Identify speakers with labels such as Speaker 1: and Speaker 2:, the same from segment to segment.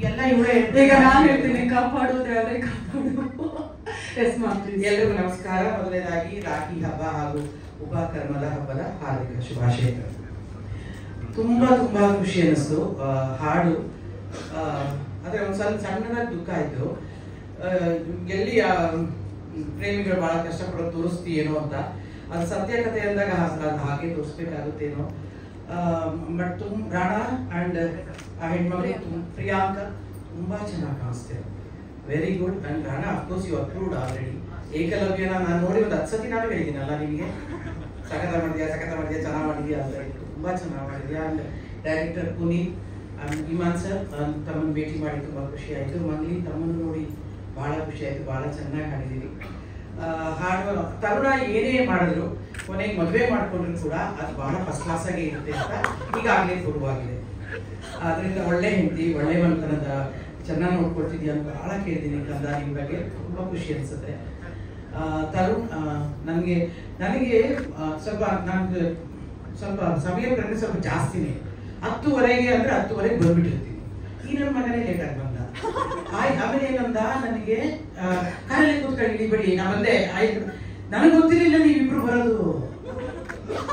Speaker 1: ಎಲ್ಲ ಇವರೇ.
Speaker 2: ಈಗ ನಾನು ಹೇಳ್ತೀನಿ ಕಾಪಾಡೋದ್ರೆ ಅವರೇ ಕಾಪಾಡು. Yes ma'am.
Speaker 1: ಎಲ್ಲರಿಗೂ ನಮಸ್ಕಾರ. ಮೊದಲನೇದಾಗಿ ರಾಖಿ ಹಬ್ಬ ಹಾಗೂ ಉಪಕರ್ಮದ ಹಬ್ಬದ ಹಾರ್ದಿಕ ಶುಭಾಶಯಗಳು. ತುಂಬಾ ಖುಷಿ ಅನ್ನಿಸ್ತು ಹಾಡು. ಆದರೆ ಒಂದು ಸ್ವಲ್ಪ ಸಣ್ಣದಾಗಿ ದುಃಖ ಆಯ್ತು. ಎಲ್ಲಿ ಪ್ರೇಮಿಗಳು ಬಹಳ ಕಷ್ಟಪಡೋದು ತೋರಿಸ್ತೀಯೇನೋ ಅಂತ. ಅದು ಸತ್ಯ ಕಥೆ ಅಂದಾಗ ಹಾಗೆ ತೋರಿಸ್ಬೇಕಾಗುತ್ತೇನೋ. ಬಟ್ ರಾಣಾ ಅಂಡ್ ಆ ಹೆಣ್ಮಗಳು ಪ್ರಿಯಾಂಕಾ ತುಂಬಾ ಚೆನ್ನಾಗಿ ಕಾಣಿಸ್ತಾರೆ. Very good. And Rana of course you approved already. ಏಕಲವ್ಯನ ನಾನು ನೋಡಿ ಒಂದು 10 ಸತಿ ನಾನು ಹೇಳಿದ್ದೀನಲ್ಲ ನಿಮಗೆ, ಸಖತ ಮಾಡಿದ್ಯಾ ಚೆನ್ನಾಗಿ ಮಾಡಿದ್ಯಾ ಅಂತ ಹೇಳಿದ್ದು. ತುಂಬಾ ಚೆನ್ನಾಗಿ ಮಾಡಿದ್ಯಾ. And director Puneeth and Imman sir ತಮ್ಮನ್ನು ಭೇಟಿ ಮಾಡಿ ತುಂಬಾ ಖುಷಿ ಆಯಿತು. ಮಂಗ್ಲಿ ತಮ್ಮನ್ನು ನೋಡಿ ಬಹಳ ಖುಷಿ ಆಯಿತು. ಬಹಳ ಚೆನ್ನಾಗಿ ಹಾಡಿದ್ದೀರಿ. ಹಾಡು ತರುಣ ಏನೇ ಮಾಡಿದ್ರು ಕೊನೆಗೆ ಮದುವೆ ಮಾಡ್ಕೊಂಡ್ರು ಕೂಡ ಅದು ಬಹಳ ಫಸ್ಟ್ ಕ್ಲಾಸ್ ಆಗಿ ಇರುತ್ತೆ ಅಂತ ಈಗಾಗಲೇ ಶುರುವಾಗಿದೆ. ಅದರಿಂದ ಒಳ್ಳೆ ಹೆಂಡತಿ, ಒಳ್ಳೆ ಮನೆತನದ, ಚೆನ್ನಾಗಿ ನೋಡ್ಕೊಳ್ತಿದ್ಯಾ ಅಂತ ಬಹಳ ಕೇಳಿದ್ದೀನಿ ಕಂದ. ನಿಮ್ಮ ಬಗ್ಗೆ ತುಂಬಾ ಖುಷಿ ಅನ್ಸುತ್ತೆ. ತರುಣ್ ನನಗೆ ಸ್ವಲ್ಪ ಸಮಯ ಕಡಿಮೆ, ಸ್ವಲ್ಪ ಜಾಸ್ತಿನೇ. 10:30 ಅಂದ್ರೆ 10:30 ಬಂದ್ಬಿಟ್ಟಿರ್ತೀನಿ. ಈ ನನ್ನ ಮಗನೇ ಲೇಟಾಗಿ ಬಂದ. ಆಮೇಲೆ ಏನಂದ, ನನಗೆ ಕಾರಲ್ಲಿ ಕೂತ್ಕೊಳ್ಳಿ ಬಿಡಿ ನಾ ಬಂದೆ. ನನಗೆ ಗೊತ್ತಿರಲಿಲ್ಲ ನೀವಿಬ್ರು ಬರೋದು.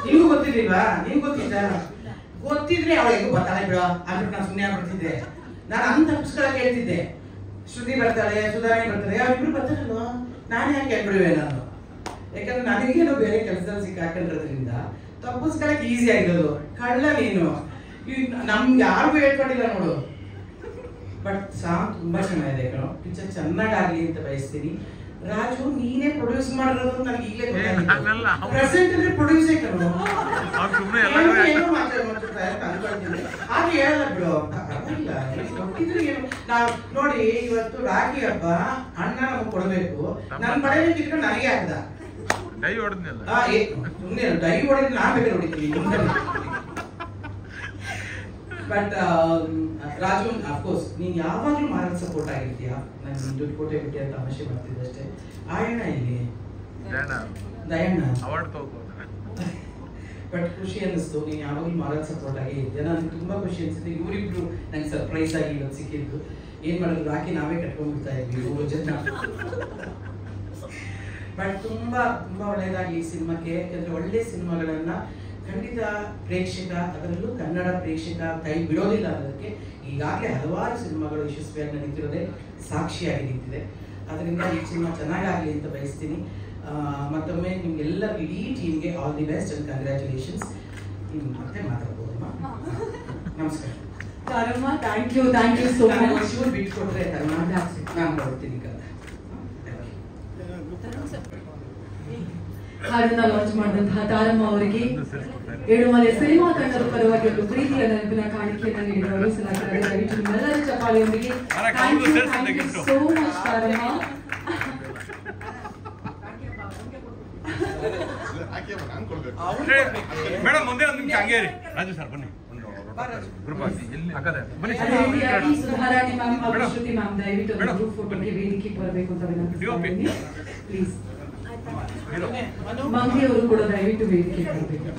Speaker 1: ನಿಮ್ಗೂ ಗೊತ್ತಿರ್ಲಿಲ್ವಾ? ನಿಮ್ಗೆ ಗೊತ್ತಿದ್ರೆ ಅವಳಿಗೂ ಬರ್ತಾಳೆ ಬಿಡೋ ಅಂದ್ಬಿಟ್ಟು ನಾನು ಸುಮ್ಮನೆ ಆಗ್ಬಿಡ್ತಿದ್ದೆ. ನಾನು ಅಂತ ಪುಸ್ತಕ ಹೇಳ್ತಿದ್ದೆ, ಶ್ರುತಿ ಬರ್ತಾಳೆ, ಸುಧಾರಣೆ ಬರ್ತಾರೆ, ಅವರಿಬ್ರು ಬರ್ತಾರಲ್ವ, ನಾನೇ ಯಾಕೆ ಹೇಳ್ಬಿಡುವೆ ನಾನು. ಯಾಕಂದ್ರೆ ನನಗೇನೋ ಬೇರೆ ಕೆಲಸದಲ್ಲಿ ಸಿಕ್ಕಾಕೊಂಡಿರೋದ್ರಿಂದ ತಪ್ಪಿಸ್ಕೊಳಕ್ ಈಸಿ ಆಗಿರೋದು. ಕಳ್ಳ ನೀನು, ನಮ್ಗೆ ಯಾರಿಗೂ ಹೇಳ್ಕೊಂಡಿಲ್ಲ ನೋಡು. ಬಟ್ ಸಾಂಗ್ ತುಂಬಾ ಚೆನ್ನಾಗಿದೆ ಕಣೋ. ಪಿಕ್ಚರ್ ಚೆನ್ನಾಗಾಗ್ಲಿ ಅಂತ ಬಯಸ್ತೀನಿ. ರಾಜು ನೀನೇ ಪ್ರೊಡ್ಯೂಸ್ ಮಾಡಿರೋದು ನನಗೆ ಈಗಲೇ ಗೊತ್ತಾಗಿತ್ತು. ಪ್ರೆಸೆಂಟ್ ಅಂದ್ರೆ ಪ್ರೊಡ್ಯೂಸೇ ಕಣೋ. ಏನೋ ಮಾತಾಡ್ತಾರೆ ಅನ್ಕೊಳ್ತೀನಿ. ಹಾಗೆ ಹೇಳಲ್ಲ ಬಿಡು, ಪರವಾಗಿಲ್ಲ. ಗೊತ್ತಿದ್ರೆ ಏನು. ನಾವು ನೋಡಿ ಇವತ್ತು ರಾಖಿ ಹಬ್ಬ, ಅಣ್ಣ ನಮಗೆ ಕೊಡ್ಬೇಕು. ನನ್ನ ಪಡೆಯಲ್ಲಿ ಕಿತ್ಕೊಂಡು ನನಗೆ ಆಗ್ದ ಡೈ ಹೊಡೆದ್ನಲ್ಲ. ಸುಮ್ಮನೆ ಡೈ ಹೊಡೆದ್ ನಾ ಬೇಕಾದ್ರೆ ಹೊಡಿತೀವಿ. ಬಟ್ ರಾಜು ಅಫ್ಕೋರ್ಸ್ ನೀನ್ ಯಾವಾಗ್ಲೂ ಮಾರಲ್ ಸಪೋರ್ಟ್ ಆಗಿರ್ತೀಯ. ನಾನು ದುಡ್ಡು ಕೊಟ್ಟೆ ಬಿಟ್ಟೆ ಅಂತ ತಮಾಷೆ ಮಾಡ್ತಿದ್ದೆ ಅಷ್ಟೇ. ಆಯಣ್ಣ ಇಲ್ಲಿ ದಯಣ್ಣ ಬಟ್ ಖುಷಿ ಅನ್ನಿಸ್ತು. ನೀನ್ ಯಾವಾಗ್ಲೂ ಮಾರಲ್ ಸಪೋರ್ಟ್ ಆಗಿ ಇದ್ದೆ. ನನಗೆ ತುಂಬಾ ಖುಷಿ ಅನ್ಸುತ್ತೆ. ಇವರಿಬ್ರು ನಂಗೆ ಸರ್ಪ್ರೈಸ್ ಆಗಿ ಇವತ್ತು ಸಿಕ್ಕಿದ್ದು. ಏನ್ ಮಾಡೋದು, ರಾಖಿ ನಾವೇ ಕಟ್ಕೊಂಡ್ಬಿಡ್ತಾ ಇದ್ವಿ 3 ಜನ. ಬಟ್ ತುಂಬಾ ಒಳ್ಳೇದಾಗಿ ಈ ಸಿನಿಮಾಕ್ಕೆ. ಯಾಕಂದ್ರೆ ಒಳ್ಳೆ ಸಿನಿಮಾಗಳನ್ನ ಖಂಡಿತ ಪ್ರೇಕ್ಷಕ, ಅದರಲ್ಲೂ ಕನ್ನಡ ಪ್ರೇಕ್ಷಕ ಕೈ ಬಿಡೋದಿಲ್ಲ ಅನ್ನೋದಕ್ಕೆ ಈಗಾಗಲೇ ಹಲವಾರು ಸಿನಿಮಾಗಳು ಯಶಸ್ವಿಯಾಗಿ ನಡೀತಿರೋದೇ ಸಾಕ್ಷಿಯಾಗಿ ನಿಂತಿದೆ. ಅದರಿಂದ ಈ ಸಿನಿಮಾ ಚೆನ್ನಾಗಾಗಲಿ ಅಂತ ಬಯಸ್ತೀನಿ. ಮತ್ತೊಮ್ಮೆ ನಿಮ್ಗೆಲ್ಲ ಇಡೀ ಟೀಮ್ಗೆ all the best and congratulations. ಮತ್ತೆ ಮಾತಾಡ್ಬೋದಮ್ಮ. ನಮಸ್ಕಾರ.
Speaker 2: ತರುಣ, ಥ್ಯಾಂಕ್ ಯು ಸೋ ಮಚ್.
Speaker 1: ಬಿಟ್ಕೊಟ್ರೆ ತರುಣ ನಾನು ಕೊಡ್ತೀನಿ.
Speaker 2: ಹಾಡನ್ನ ಲಾಂಚ್ ಮಾಡಿದಂತಹ ತಾರಮ್ಮ ಅವರಿಗೆ ಏಳುಮಲೆ ಸಿನಿಮಾ ತಂಡದ ಪರವಾಗಿ ಒಂದು ಪ್ರೀತಿಯ ನೆನಪಿನ ಕಾಣಿಕೆಯನ್ನು ನೀಡಿದವರು ದಯವಿಟ್ಟು ನಿಮ್ಮೆಲ್ಲರ ಚಪ್ಪಾಳೆಯೊಂದಿಗೆ thank you so much Taramma.
Speaker 3: Madam ಮುಂದೆ ಒಂದು ನಿಮಿಷ ಹಂಗೆ ಇರಿ. ರಾಜು ಸರ್ ಬನ್ನಿ.
Speaker 2: ಸುಧಾರಾಣಿ ಮ್ಯಾಮ್ ಹಾಗೂ ಶ್ರುತಿ ಮ್ಯಾಮ್ ದಯವಿಟ್ಟು ಗ್ರೂಪ್ ಫೋಟೋಗೆ ವೇದಿಕೆ ಬರಬೇಕು ಅಂತ ವಿನಂತಿಸ್ತೀನಿ ಪ್ಲೀಸ್. ಮಂಗಿ ಅವರು ಕೂಡ ದಯವಿಟ್ಟು ವೇದಿಕೆ ಬರಬೇಕು.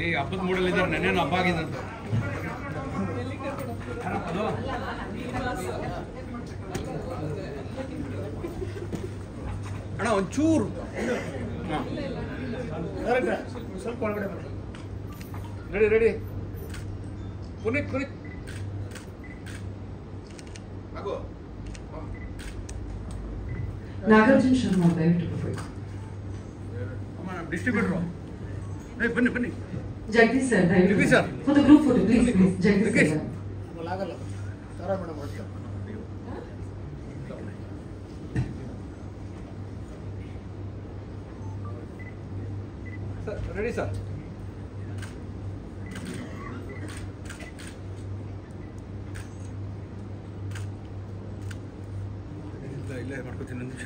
Speaker 3: ಈ ಹಬ್ಬದ ಮೂಡಲ್ಲಿ ಇದ್ದಾರೆ. ನೆನ್ನೇನು ಹಬ್ಬ ಆಗಿದಂತೆ. ಅಣ್ಣ ಒಂಚೂರು ಸ್ವಲ್ಪ ಒಳಗಡೆ ರೆಡಿ ಪುನೀತ್
Speaker 2: ನಾಗಾರ್ಜುನ ಶರ್ಮಾ ದಯವಿಟ್ಟು ಬರಬೇಕು.
Speaker 3: ಡಿಸ್ಟ್ರಿಬ್ಯೂಟರ್ ಬನ್ನಿ.
Speaker 2: ಜಗದೀಶ್ ಸರ್ ದಯವಿಟ್ಟು sir for the group photo please. Jagadish sir
Speaker 3: ready sir. ಇಲ್ಲೇ ಮಾಡ್ಕೊತೀನಿ ಒಂದು ನಿಮಿಷ.